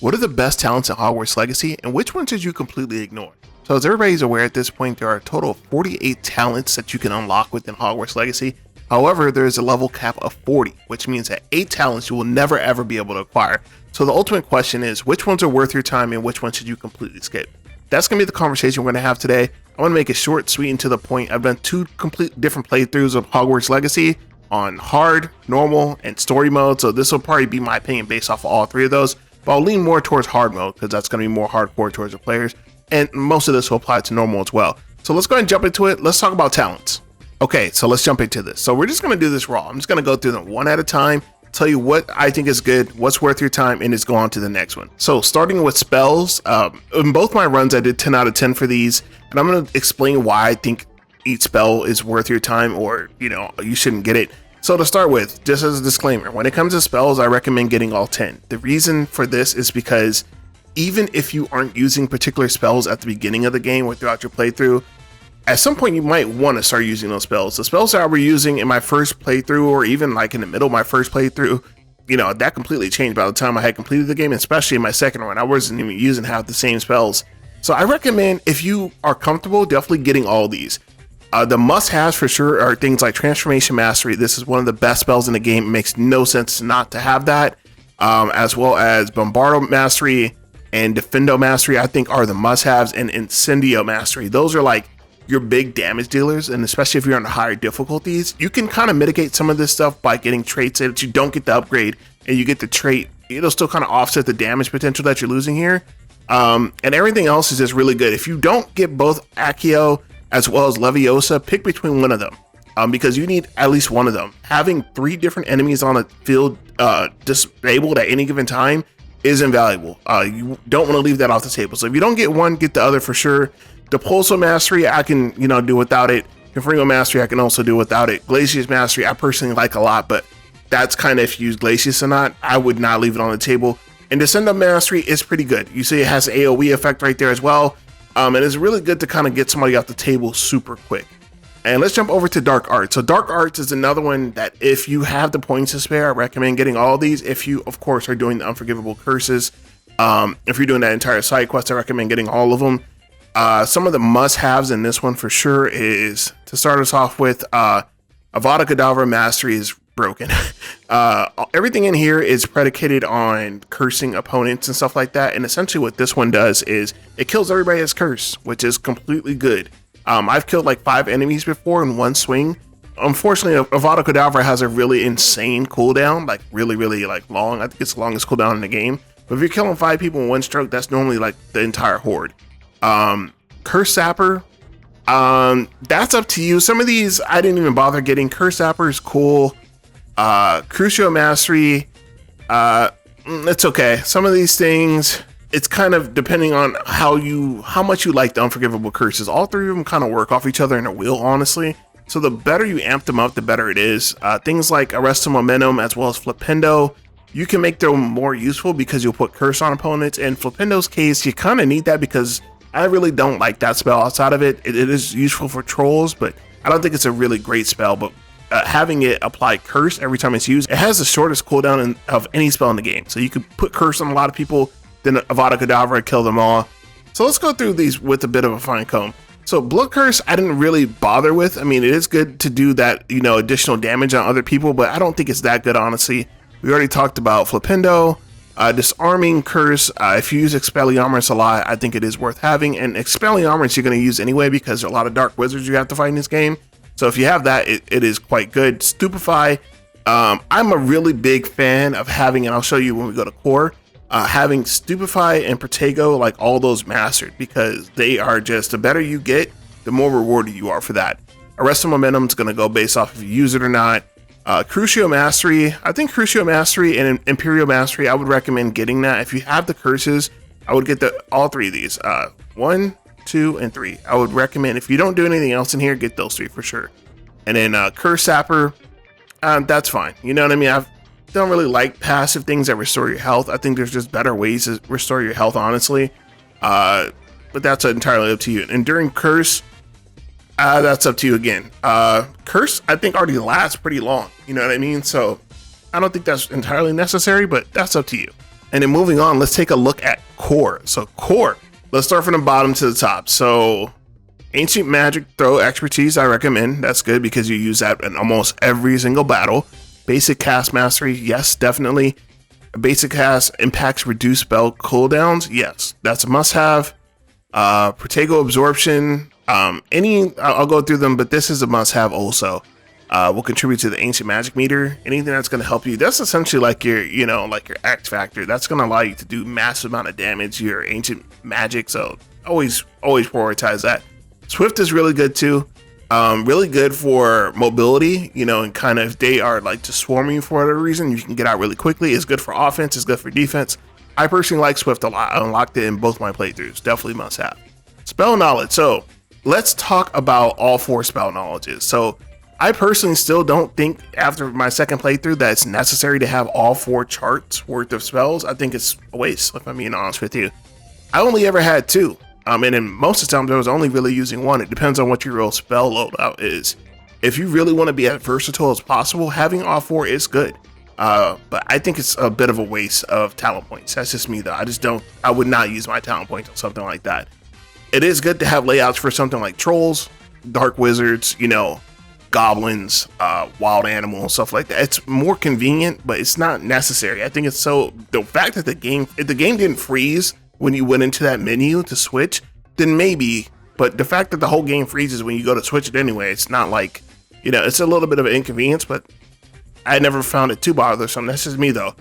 What are the best talents in Hogwarts Legacy, and which ones should you completely ignore? So as everybody's aware at this point, there are a total of 48 talents that you can unlock within Hogwarts Legacy. However, there is a level cap of 40, which means that 8 talents you will never ever be able to acquire. So the ultimate question is, which ones are worth your time and which ones should you completely skip? That's going to be the conversation we're going to have today. I want to make it short, sweet, and to the point. I've done 2 complete different playthroughs of Hogwarts Legacy on hard, normal, and story mode. So this will probably be my opinion based off of all 3 of those. But I'll lean more towards hard mode because that's going to be more hardcore towards the players. And most of this will apply to normal as well. So let's go ahead and jump into it. Let's talk about talents. Okay, so let's jump into this. So we're just going to do this raw. I'm just going to go through them one at a time, tell you what I think is good, what's worth your time, and just go on to the next one. So starting with spells, in both my runs, I did 10 out of 10 for these, and I'm going to explain why I think each spell is worth your time or, you shouldn't get it. So to start with, just as a disclaimer, when it comes to spells, I recommend getting all 10. The reason for this is because even if you aren't using particular spells at the beginning of the game or throughout your playthrough, at some point you might want to start using those spells. The spells that I were using in my first playthrough, or even like in the middle of my first playthrough, that completely changed by the time I had completed the game, especially in my second one. I wasn't even using half the same spells. So I recommend, if you are comfortable, definitely getting all of these. The must-haves for sure are things like Transformation Mastery. This is one of the best spells in the game. It makes no sense not to have that. As well as Bombardo Mastery and Defendo Mastery, I think are the must-haves, and Incendio Mastery. Those are like your big damage dealers, and especially if you're on the higher difficulties, you can kind of mitigate some of this stuff by getting traits that you don't get the upgrade, and you get the trait. It'll still kind of offset the damage potential that you're losing here. And everything else is just really good. If you don't get both Accio as well as Leviosa, pick between one of them, because you need at least one of them. Having 3 different enemies on a field disabled at any given time is invaluable. You don't want to leave that off the table. So if you don't get one, get the other for sure. Depulso Mastery, I can do without it. Confringo Mastery, I can also do without it. Glacius Mastery, I personally like a lot, but that's kind of if you use Glacius or not. I would not leave it on the table. And Descendo Mastery is pretty good. You see it has an AoE effect right there as well. And it's really good to kind of get somebody off the table super quick. And let's jump over to Dark Arts. So Dark Arts is another one that if you have the points to spare, I recommend getting all of these. If you, of course, are doing the Unforgivable Curses, if you're doing that entire side quest, I recommend getting all of them. Some of the must-haves in this one for sure is, to start us off with, Avada Kedavra Mastery is broken. Everything in here is predicated on cursing opponents and stuff like that, and essentially what this one does is it kills everybody that's cursed, which is completely good. I've killed like 5 enemies before in one swing. Unfortunately, Avada Kedavra has a really insane cooldown, like really like long. I think it's the longest cooldown in the game. But if you're killing 5 people in one stroke, that's normally like the entire horde. Curse Sapper, that's up to you. Some of these I didn't even bother getting. Curse Sapper is cool. Crucio Mastery, it's okay. Some of these things, it's kind of depending on how much you like the Unforgivable Curses. All 3 of them kind of work off each other in a wheel, honestly. So the better you amp them up, the better it is. Things like Arrest Momentum as well as Flipendo, you can make them more useful because you'll put curse on opponents. In Flipendo's case, you kind of need that because I really don't like that spell outside of it. It is useful for trolls, but I don't think it's a really great spell. But having it apply curse every time it's used, it has the shortest cooldown of any spell in the game. So you could put curse on a lot of people, then Avada Kedavra, kill them all. So let's go through these with a bit of a fine comb. So Blood Curse, I didn't really bother with. I mean, it is good to do that, additional damage on other people, but I don't think it's that good, honestly. We already talked about Flipendo. Disarming Curse, if you use Expelliarmus a lot, I think it is worth having. And Expelliarmus you're going to use anyway because there are a lot of dark wizards you have to fight in this game. So if you have that, it is quite good. Stupefy, I'm a really big fan of having, and I'll show you when we go to core, having Stupefy and Protego, like all those mastered, because they are just, the better you get, the more rewarded you are for that. Arrest Momentum is going to go based off if you use it or not. Crucio Mastery, I think Crucio Mastery and Imperial Mastery, I would recommend getting that. If you have the curses, I would get all 3 of these. 1, 2, and 3. I would recommend, if you don't do anything else in here, get those 3 for sure. And then Curse Sapper, that's fine. You know what I mean? I don't really like passive things that restore your health. I think there's just better ways to restore your health, honestly. But that's entirely up to you. And during Curse, that's up to you again. Curse, I think, already lasts pretty long. You know what I mean? So I don't think that's entirely necessary, but that's up to you. And then moving on, let's take a look at core. So core, let's start from the bottom to the top. So ancient magic throw expertise, I recommend. That's good because you use that in almost every single battle. Basic cast mastery, yes, definitely. Basic cast impacts reduce spell cooldowns, yes, that's a must-have. Protego absorption, I'll go through them, but this is a must-have also. Will contribute to the ancient magic meter. Anything that's going to help you, that's essentially like your, like your X factor. That's going to allow you to do massive amount of damage to your ancient magic. So always prioritize that. Swift is really good too. Really good for mobility, and kind of if they are like just swarming you for whatever reason, you can get out really quickly. It's good for offense, it's good for defense. I personally like Swift a lot. I unlocked it in both my playthroughs. Definitely must have. Spell knowledge. So let's talk about all 4 spell knowledges. So I personally still don't think after my second playthrough that it's necessary to have all 4 charts worth of spells. I think it's a waste, if I'm being honest with you. I only ever had 2. And in most of the times I was only really using 1. It depends on what your real spell loadout is. If you really want to be as versatile as possible, having all 4 is good. But I think it's a bit of a waste of talent points. That's just me though. I would not use my talent points on something like that. It is good to have layouts for something like trolls, dark wizards, goblins, wild animals, stuff like that. It's more convenient, but it's not necessary. I think it's the fact that if the game didn't freeze when you went into that menu to switch, then maybe, but the fact that the whole game freezes when you go to switch it anyway, it's not like, it's a little bit of an inconvenience, but I never found it too bothersome. That's just me though.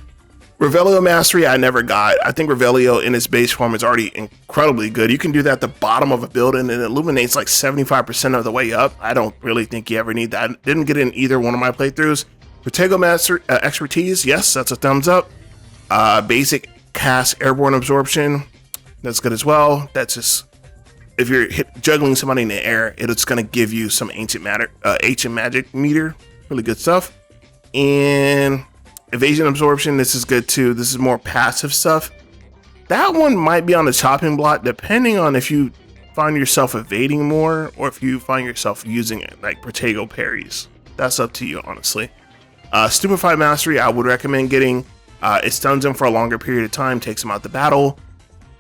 Revelio Mastery, I never got. I think Revelio in its base form is already incredibly good. You can do that at the bottom of a building and it illuminates like 75% of the way up. I don't really think you ever need that. Didn't get in either one of my playthroughs. Protego Master expertise, yes, that's a thumbs up. Basic cast airborne absorption, that's good as well. That's just, if you're juggling somebody in the air, it's going to give you some ancient magic meter. Really good stuff. And evasion absorption, this is good too. This is more passive stuff. That one might be on the chopping block depending on if you find yourself evading more or if you find yourself using it like Protego parries. That's up to you, honestly. Stupefy Mastery, I would recommend getting. It stuns him for a longer period of time, takes him out the battle.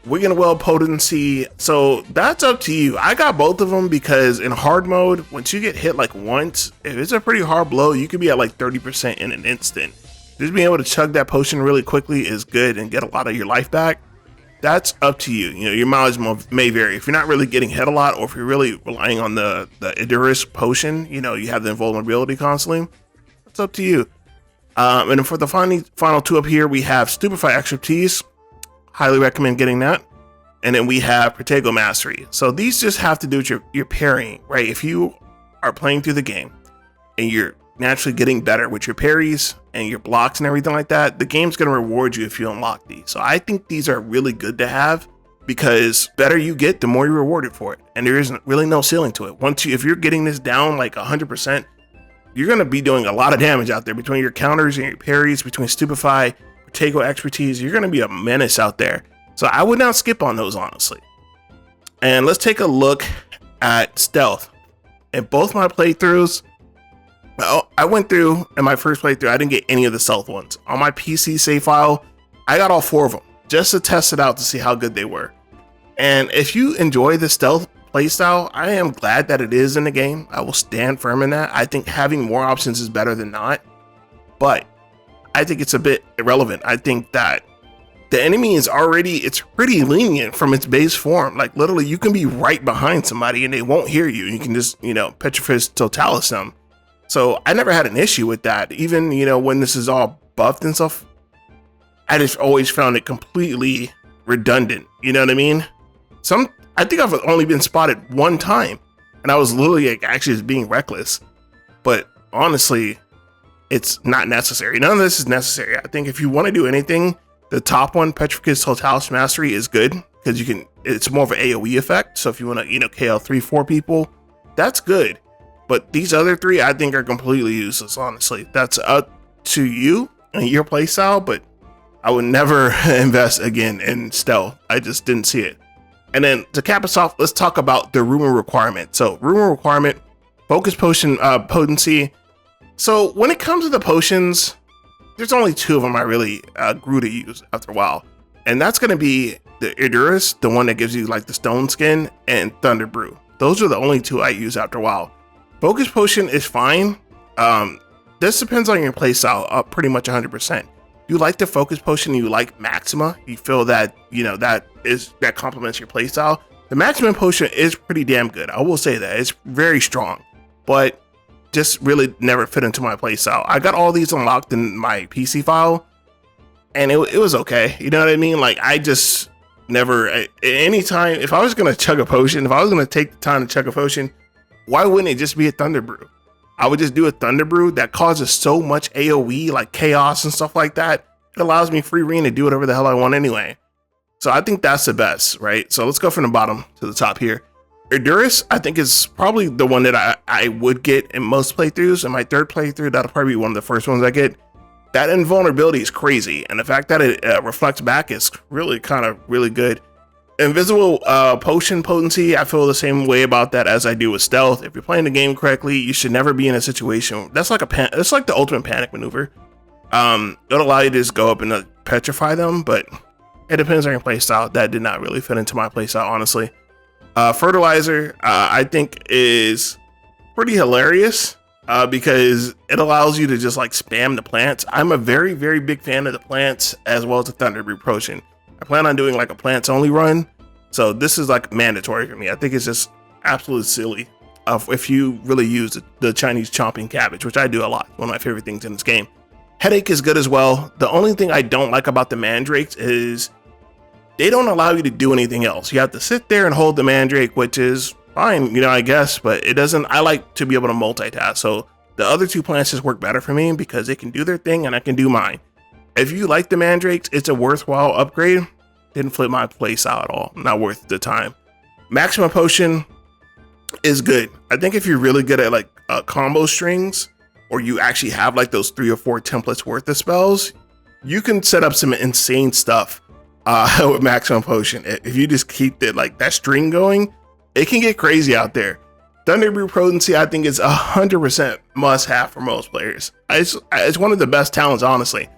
Wigan Well Potency, so that's up to you. I got both of them because in hard mode, once you get hit like once, if it's a pretty hard blow, you could be at like 30% in an instant. Just being able to chug that potion really quickly is good and get a lot of your life back. That's up to you. Your mileage may vary. If you're not really getting hit a lot, or if you're really relying on the Idurus potion, you have the invulnerability constantly. That's up to you. And then for the final 2 up here, we have Stupefy Expertise. Highly recommend getting that. And then we have Protego Mastery. So these just have to do with your parrying, right? If you are playing through the game and you're naturally getting better with your parries and your blocks and everything like that, the game's going to reward you if you unlock these. So I think these are really good to have because better you get, the more you're rewarded for it. And there isn't really no ceiling to it. If you're getting this down like 100%, you're going to be doing a lot of damage out there between your counters and your parries, between Stupefy, Protego expertise. You're going to be a menace out there. So I would not skip on those, honestly. And let's take a look at stealth. In both my playthroughs, I went through in my first playthrough, I didn't get any of the stealth ones. On my PC save file, I got all 4 of them just to test it out to see how good they were. And if you enjoy the stealth playstyle, I am glad that it is in the game. I will stand firm in that. I think having more options is better than not, but I think it's a bit irrelevant. I think that the enemy is it's pretty lenient from its base form. Like literally you can be right behind somebody and they won't hear you. You can just, Petrifies Totalis them. So I never had an issue with that. Even, when this is all buffed and stuff, I just always found it completely redundant. You know what I mean? I think I've only been spotted 1 time and I was literally actually just being reckless, but honestly, it's not necessary. None of this is necessary. I think if you want to do anything, the top one, Petrifies Totalis Mastery, is good because it's more of an AoE effect. So if you want to, KL 3-4 people, that's good. But these other 3, I think are completely useless, honestly. That's up to you and your playstyle, but I would never invest again in stealth. I just didn't see it. And then to cap us off, let's talk about the rumor requirement. So rumor requirement, focus potion potency. So when it comes to the potions, there's only two of them I really grew to use after a while, and that's going to be the Idurus, the one that gives you like the stone skin, and Thunder Brew. Those are the only two I use after a while. Focus Potion is fine. This depends on your playstyle, pretty much 100%. You like the Focus Potion, you like Maxima, you feel that, you know, that complements your playstyle. The Maximum Potion is pretty damn good. I will say that. It's very strong, but just really never fit into my playstyle. I got all these unlocked in my PC file, and it was okay. You know what I mean? Like, I just never, anytime, if I was going to chug a potion, if I was going to take the time to chug a potion, why wouldn't it just be a Thunder Brew? I would just do a Thunder Brew that causes so much AoE, like chaos and stuff like that. It allows me free reign to do whatever the hell I want anyway. So I think that's the best, right? So let's go from the bottom to the top here. Idurus, I think, is probably the one that I would get in most playthroughs. In my third playthrough, that'll probably be one of the first ones I get. That invulnerability is crazy, and the fact that it reflects back is really really good. Invisible potion potency, I feel the same way about that as I do with stealth. If you're playing the game correctly, you should never be in a situation that's like it's like the ultimate panic maneuver. It'll allow you to just go up and petrify them, but it depends on your playstyle. That did not really fit into my playstyle, honestly. Fertilizer, I think, is pretty hilarious because it allows you to just like spam the plants. I'm a very, very big fan of the plants as well as the Thunder Brew Potion. I plan on doing like a plants only run, so this is like mandatory for me. I think it's just absolutely silly if you really use the Chinese chomping cabbage, which I do a lot. One of my favorite things in this game. Headache is good as well. The only thing I don't like about the mandrakes is they don't allow you to do anything else. You have to sit there and hold the mandrake, which is fine, you know, I guess, but it doesn't. I like to be able to multitask, so the other two plants just work better for me because they can do their thing and I can do mine. If you like the mandrakes, it's a worthwhile upgrade. Didn't flip my playstyle at all. Not worth the time. Maxima Potion is good. I think if you're really good at like combo strings, or you actually have like those 3 or 4 templates worth of spells, you can set up some insane stuff with Maximum Potion. If you just keep that string going, it can get crazy out there. Thunder Brew Potency, I think, is 100% must have for most players. It's one of the best talents, honestly.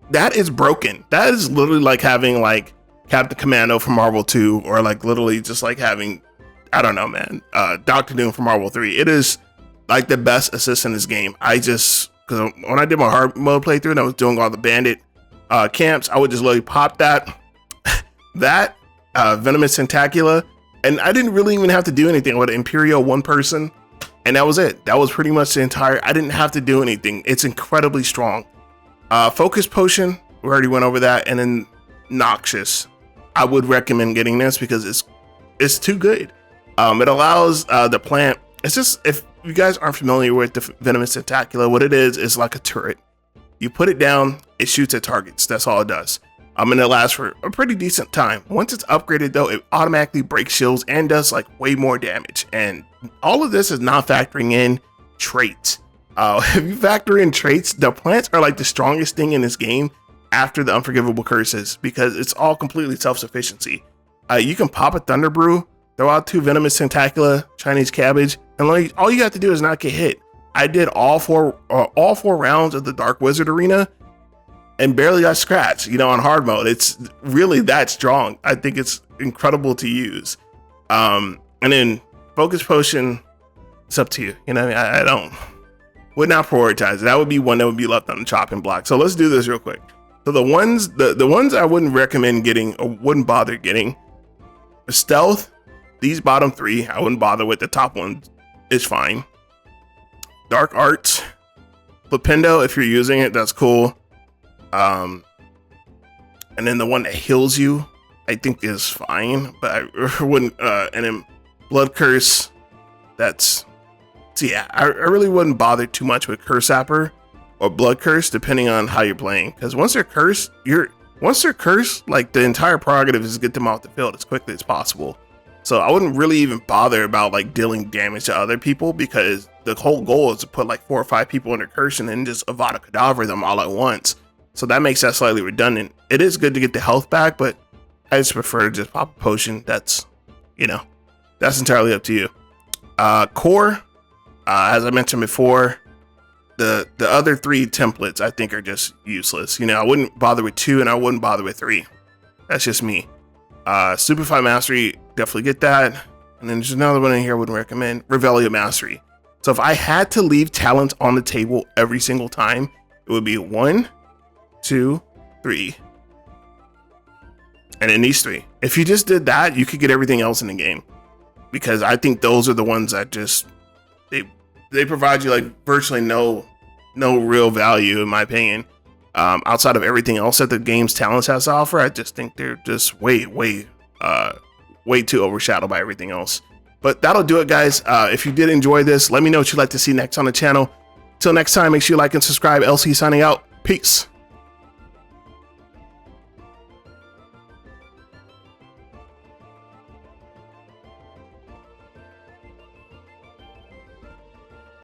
That is broken. That is literally like having like Captain Commando from Marvel 2, or like literally just like having, I don't know, man, Doctor Doom from Marvel 3. It is like the best assist in this game. Because when I did my hard mode playthrough and I was doing all the bandit camps, I would just literally pop that Venomous Tentacula, and I didn't really even have to do anything with Imperial one person, and that was it. That was pretty much the entire, I didn't have to do anything. It's incredibly strong. Focus Potion, we already went over that, and then Noxious. I would recommend getting this because it's too good. It allows the plant, it's just, if you guys aren't familiar with the Venomous Tentacula, what it is like a turret. You put it down, it shoots at targets. That's all it does. And it lasts for a pretty decent time. Once it's upgraded though, it automatically breaks shields and does like way more damage. And all of this is not factoring in traits. If you factor in traits, the plants are like the strongest thing in this game after the Unforgivable Curses, because it's all completely self-sufficiency. You can pop a Thunder Brew, throw out 2 Venomous Tentacula, Chinese Cabbage, and like, all you have to do is not get hit. I did all four rounds of the Dark Wizard Arena and barely got scratched, you know, on hard mode. It's really that strong. I think it's incredible to use. And then Focus Potion, it's up to you. You know, I would not prioritize it. That would be one that would be left on the chopping block. So let's do this real quick. So the ones I wouldn't recommend getting or wouldn't bother getting, Stealth, these bottom 3, I wouldn't bother with. The top one is fine. Dark Arts, Flipendo, if you're using it, that's cool. And then the one that heals you, I think is fine, but I wouldn't, and then Blood Curse, so yeah, I really wouldn't bother too much with Curse Zapper or Blood Curse, depending on how you're playing, because once they're cursed, like the entire prerogative is to get them off the field as quickly as possible. So I wouldn't really even bother about like dealing damage to other people, because the whole goal is to put like 4 or 5 people under curse and then just Avada Kedavra them all at once. So that makes that slightly redundant. It is good to get the health back, but I just prefer to just pop a potion. That's, you know, that's entirely up to you. Core, as I mentioned before, the other 3 templates I think are just useless. You know, I wouldn't bother with 2 and I wouldn't bother with 3. That's just me. Superfly Mastery, definitely get that. And then there's another one in here I wouldn't recommend, Revelio Mastery. So if I had to leave talents on the table every single time, it would be 1, 2, 3. And then these 3. If you just did that, you could get everything else in the game. Because I think those are the ones that just, they provide you like virtually no real value, in my opinion. Outside of everything else that the game's talents has to offer, I just think they're just way too overshadowed by everything else. But that'll do it, guys. If you did enjoy this, let me know what you'd like to see next on the channel. Till next time, make sure you like and subscribe. LC signing out. Peace.